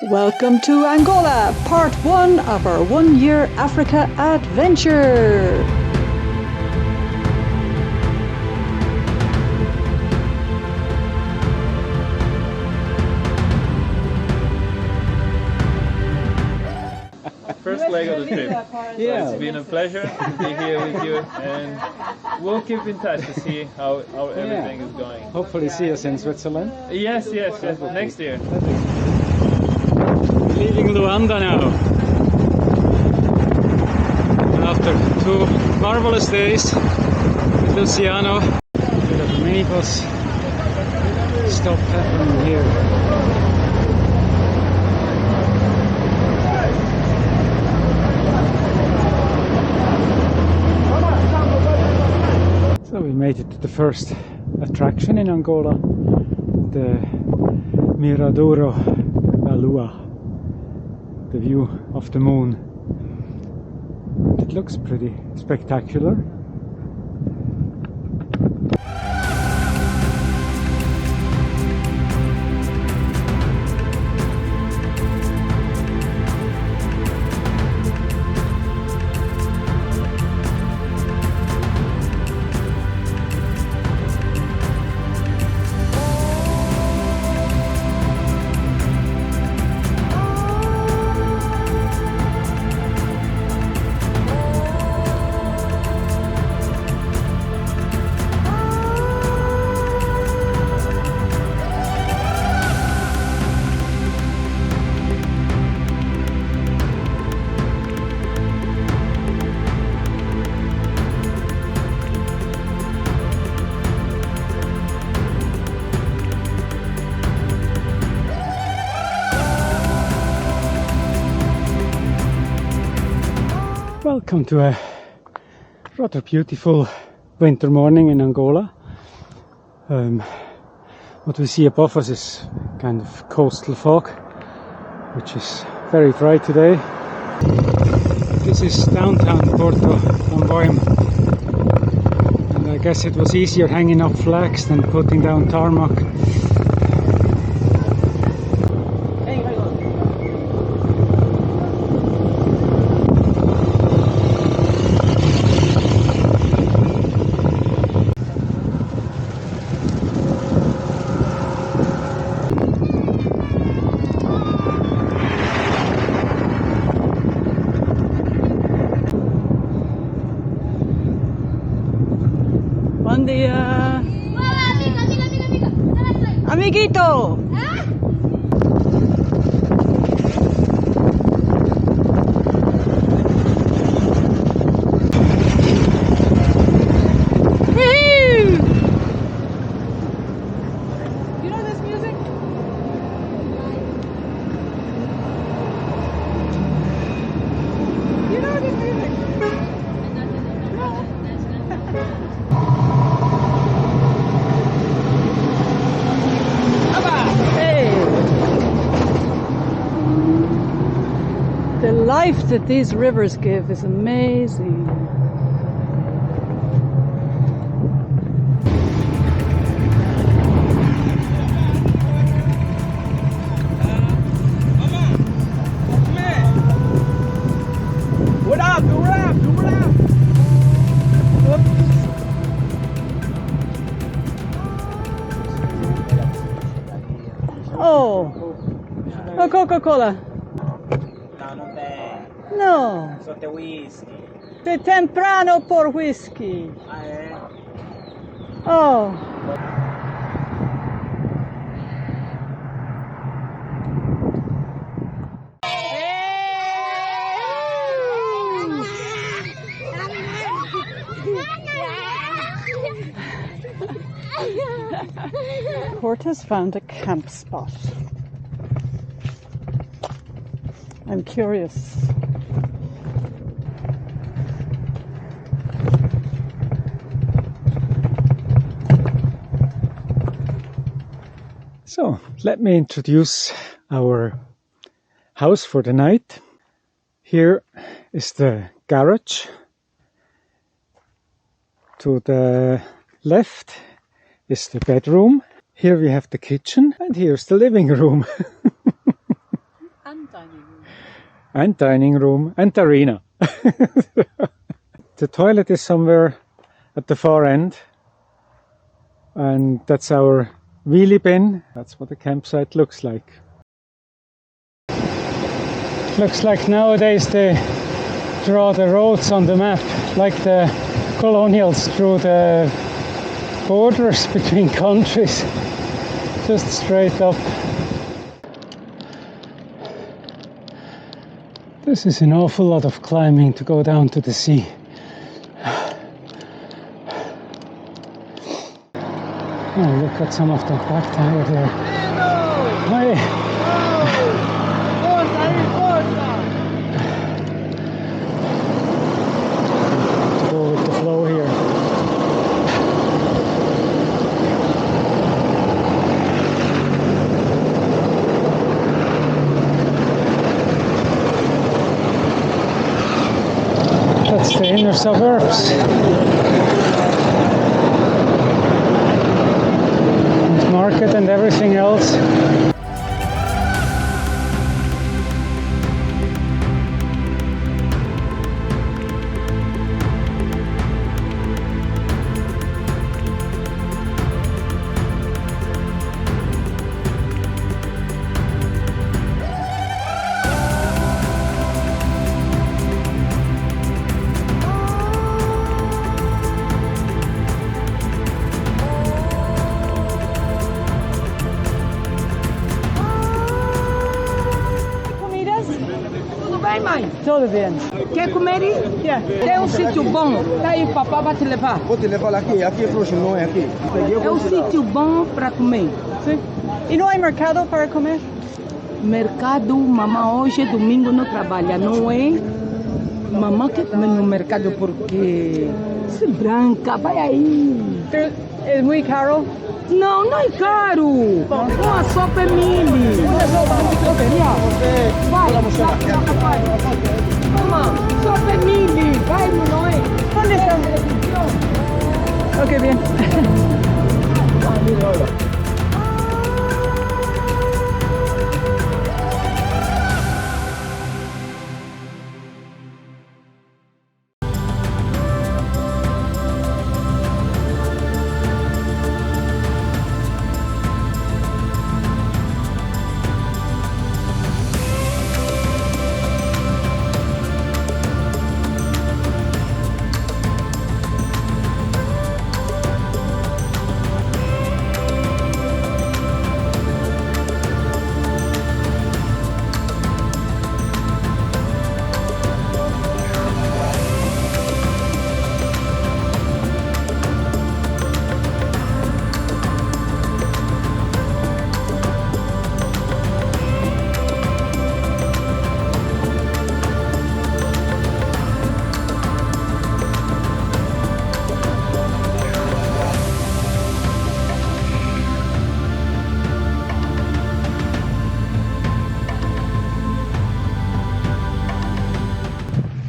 Welcome to Angola, part 1 of our 1-year Africa adventure. First leg of the trip. So it's been a pleasure to be here with you, and we'll keep in touch to see how everything is going. Hopefully see us in Switzerland. Yes, next year. Leaving Luanda now. After 2 marvelous days with Luciano, a bit of a minibus stop happening here. So we made it to the first attraction in Angola, the Miradouro da Lua, the view of the moon. It looks pretty spectacular. Welcome to a rather beautiful winter morning in Angola. What we see above us is kind of coastal fog, which is very dry today. This is downtown Porto Lamboim, and I guess it was easier hanging up flags than putting down tarmac. Buen día. Amiguito. You know this music? You know this music? The life that these rivers give is amazing. Oh, a Coca-Cola. No, Só tem whisky. de temprano por whisky. Ah, é? Oh. Court has found a camp spot. I'm curious. So, let me introduce our house for the night. Here is the garage. To the left is the bedroom. Here we have the kitchen, and here's the living room. And dining room and arena. The toilet is somewhere at the far end, and that's our wheelie bin. That's what the campsite looks like. Looks like nowadays they draw the roads on the map like the colonials drew the borders between countries, just straight up. This is an awful lot of climbing to go down to the sea. Oh, look at some of the back tire there. Hi. To go with the flow here. That's the inner suburbs. Market and everything else. Tudo bem. Quer comer? Tem um sítio bom. Tá aí, o papai vai te levar. Vou te levar aqui é próximo, não é aqui. É um sítio bom para comer. Sim. E não há mercado para comer? Mercado, mamãe hoje é domingo, não trabalha, não é? Mamãe quer comer no mercado porque se branca, vai aí. É muito caro? Não, não é caro. Uma sopa é mili. Vai, vai. Mamãe, sopa é mili. Vai, não é? Onde está? Ok, bem.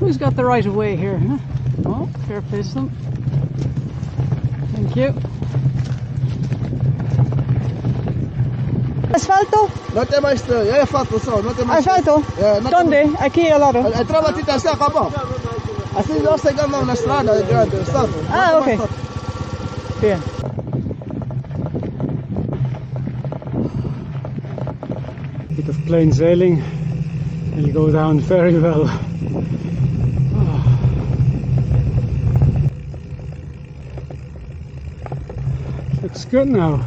Who's got the right of way here, huh? Oh, fair person. Thank you. Asfalto? Não tem mais, é asfalto só, não tem mais. Asfalto? Onde? Aqui ao lado? Entrava aqui, assim, acabou. Assim nós chegamos na estrada grande, sabe? Ah, ok. Bem. Bit of plain sailing will go down very well. Looks good now.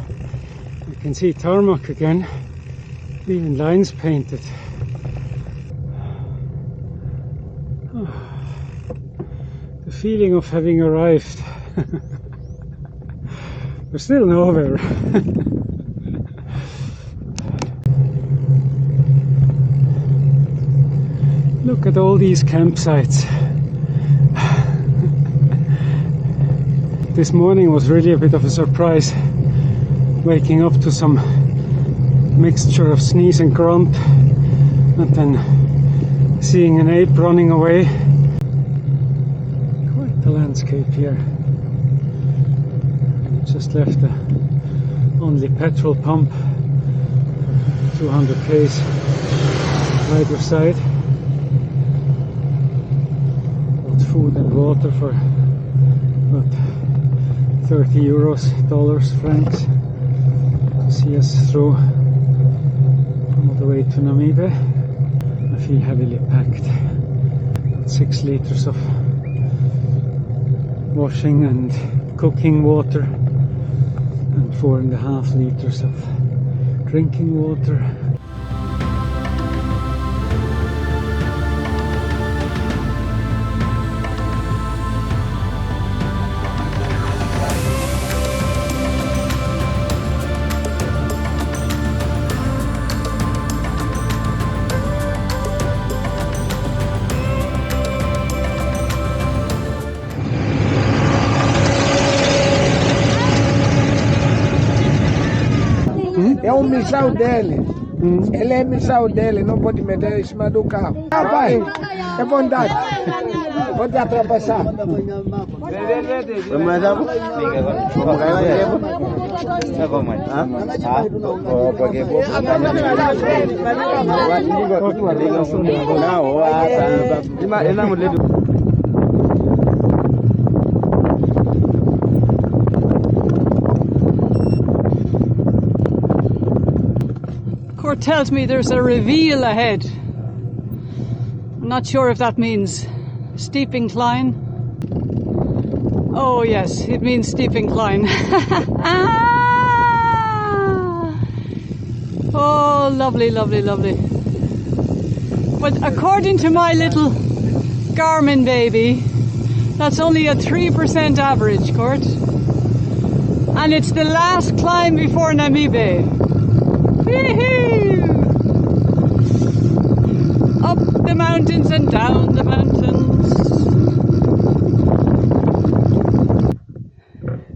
You can see tarmac again, even lines painted. The feeling of having arrived. We're still nowhere. Look at all these campsites. This morning was really a bit of a surprise, waking up to some mixture of sneeze and grunt, and then seeing an ape running away. Quite the landscape here. Just left the only petrol pump, 200 k's. either side. Got food and water for about 30 euros, dollars, francs to see us through all the way to Namibe. I feel heavily packed. About 6 liters of washing and cooking water and 4.5 liters of drinking water. É um mijão dele. Ele é mijão dele, não pode meter em cima do carro. Ah, vai, é vontade. Pode ultrapassar. Court tells me there's a reveal ahead. I'm not sure if that means steep incline. Oh yes, it means steep incline. Oh, lovely, lovely, lovely. But according to my little Garmin baby, that's only a 3% average, Court. And it's the last climb before Namibe. Up the mountains and down the mountains.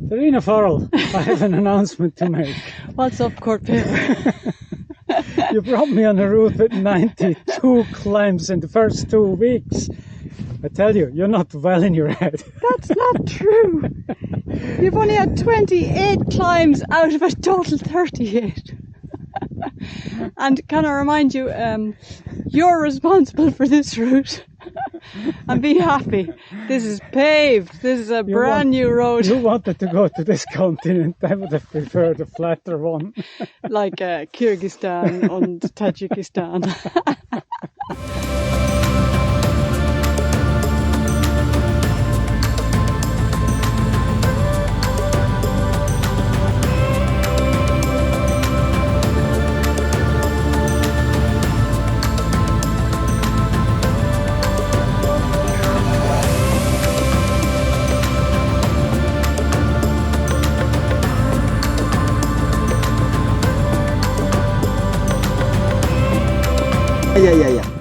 Serena Farrell, I have an announcement to make. What's up, Court Paper? You brought me on a route with 92 climbs in the first 2 weeks. I tell you, you're not well in your head. That's not true. You've only had 28 climbs out of a total 38. And can I remind you, you're responsible for this route. And be happy. This is paved. This is a brand new road. You wanted to go to this continent. I would have preferred a flatter one. Like Kyrgyzstan and Tajikistan.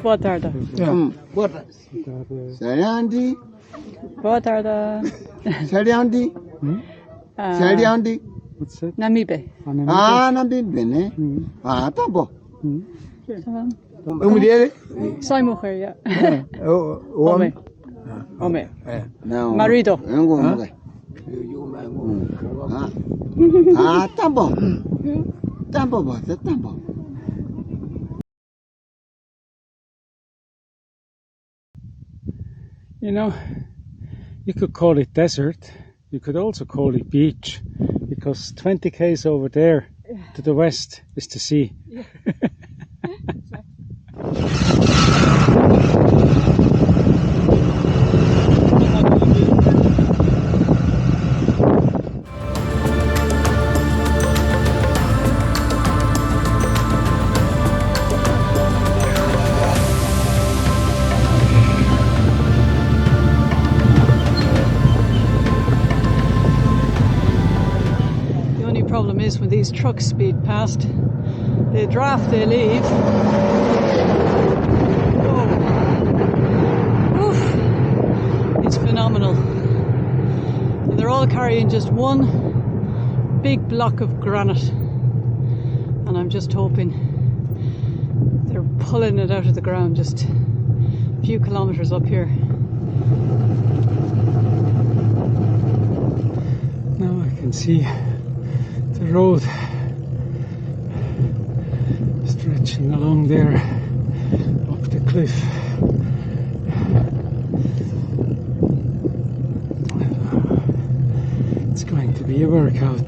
Boa tarde. Boa tarde. Saliandi. Boa tarde. Saliandi. Saliandi. What's it? Namibe. Ah, Namibe, né? Ah, tá bom. Tá bom. O mulher? Só mulher, yeah. O homem? Homem. Não. Marido. Ah, tá bom. Tá bom, você tá bom. You know, you could call it desert. You could also call it beach, because 20 k's over there to the west is the sea. Yeah. Problem is when these trucks speed past, they draft, they leave. Whoa. Oof. It's phenomenal. And they're all carrying just one big block of granite, and I'm just hoping they're pulling it out of the ground just a few kilometers up here. Now I can see the road stretching along there cliff. It's going to be a workout.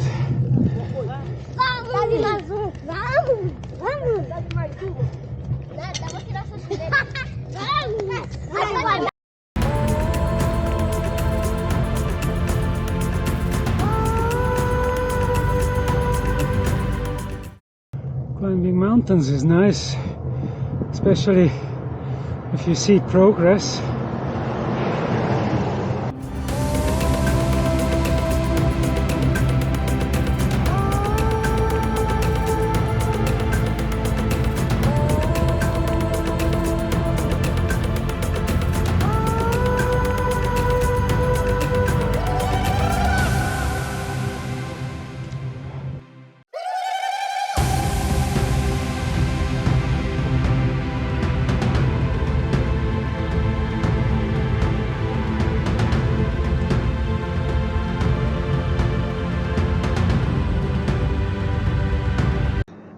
Climbing mountains is nice, especially if you see progress.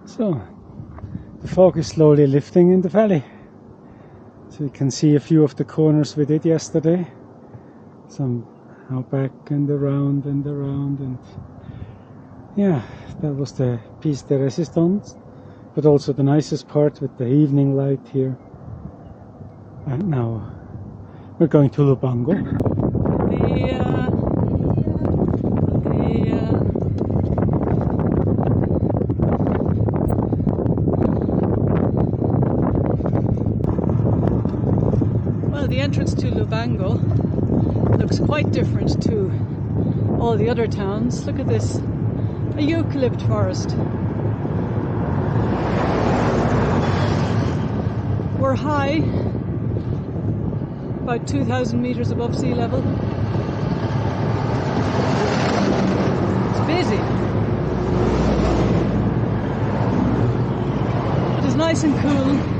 So, the fog is slowly lifting in the valley. So you can see a few of the corners we did yesterday. Somehow back and around and yeah, that was the piece de resistance, but also the nicest part with the evening light here. And now we're going to Lubango. The entrance to Lubango looks quite different to all the other towns. Look at this, a eucalypt forest. We're high, about 2,000 meters above sea level. It's busy. It is nice and cool.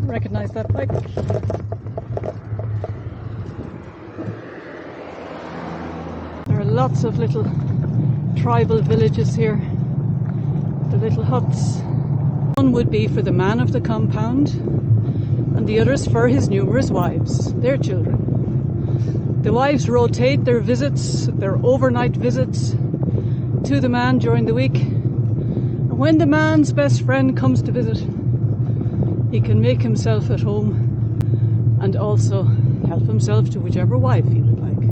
Recognize that bike. There are lots of little tribal villages here, the little huts. One would be for the man of the compound and the others for his numerous wives, their children. The wives rotate their visits, their overnight visits to the man during the week. And when the man's best friend comes to visit, he can make himself at home and also help himself to whichever wife he would like.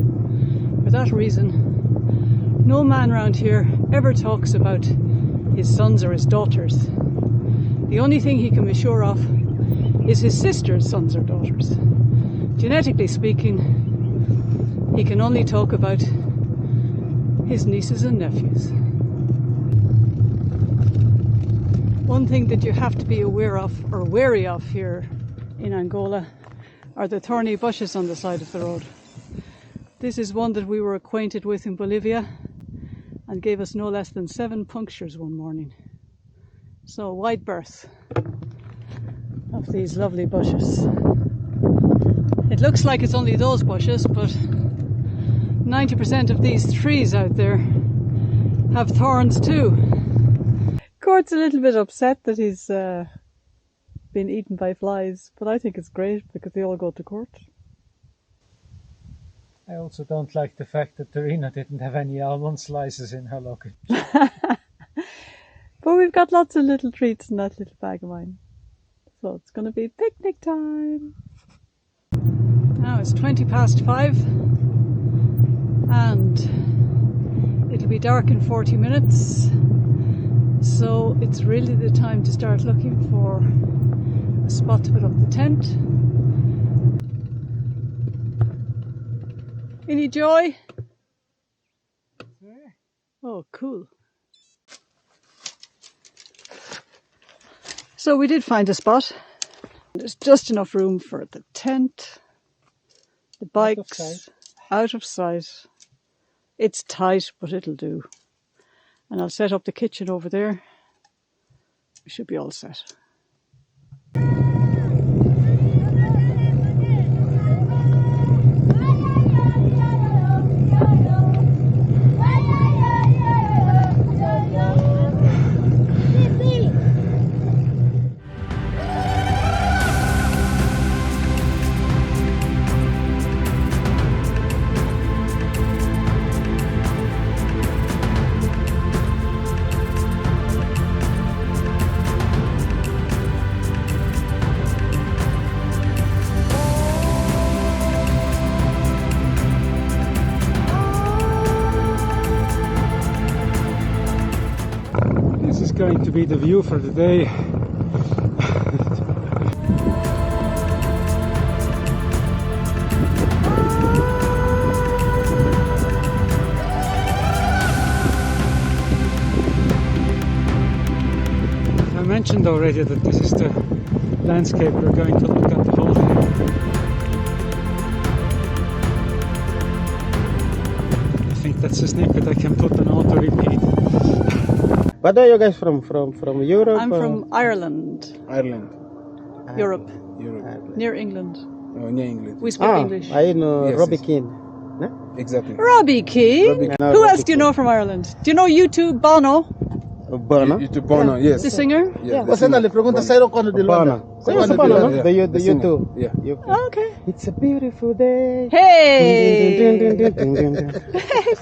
For that reason, no man round here ever talks about his sons or his daughters. The only thing he can be sure of is his sister's sons or daughters. Genetically speaking, he can only talk about his nieces and nephews. One thing that you have to be aware of or wary of here in Angola are the thorny bushes on the side of the road. This is one that we were acquainted with in Bolivia and gave us no less than 7 punctures one morning. So wide berth of these lovely bushes. It looks like it's only those bushes, but 90% of these trees out there have thorns too. Court's a little bit upset that he's been eaten by flies, but I think it's great because they all go to court. I also don't like the fact that Tarina didn't have any almond slices in her luggage. But we've got lots of little treats in that little bag of mine. So it's going to be picnic time. Now it's 5:20 and it'll be dark in 40 minutes. So it's really the time to start looking for a spot to put up the tent. Any joy? Oh, cool. So we did find a spot. There's just enough room for the tent, the bikes, out of sight. It's tight, but it'll do. And I'll set up the kitchen over there. We should be all set. to be the view for the day. I mentioned already that this is the landscape we're going to look at the whole day. I think that's a snippet I can put on auto repeat. But are you guys from Europe? I'm from Ireland, Ireland. Europe, Europe. near England. Oh, near England. We speak English. I know Yes, Robbie yes. Keane. No? Exactly. Robbie Keane. No, Who Robbie else do you know from Ireland? Do you know U2 Bono, Bono? You Bono, yes. the singer? Yeah, Você não lhe pergunta se era quando de Luanda. Conhece Bono, não? Yeah. The YouTube. Yeah. Oh, okay. It's a beautiful day. Hey!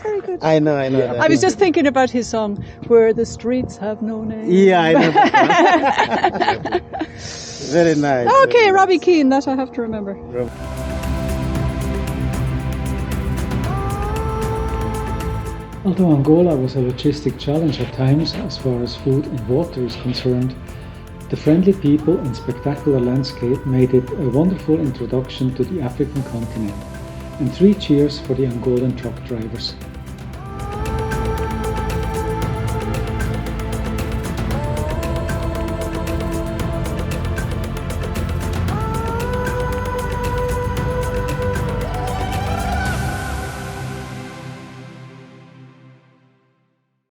Very good. I know that. I was just thinking about his song, Where the Streets Have No Name. Yeah, I know that. Very nice. Okay, Robbie Keane, that I have to remember. Although Angola was a logistic challenge at times as far as food and water is concerned, the friendly people and spectacular landscape made it a wonderful introduction to the African continent. And 3 cheers for the Angolan truck drivers.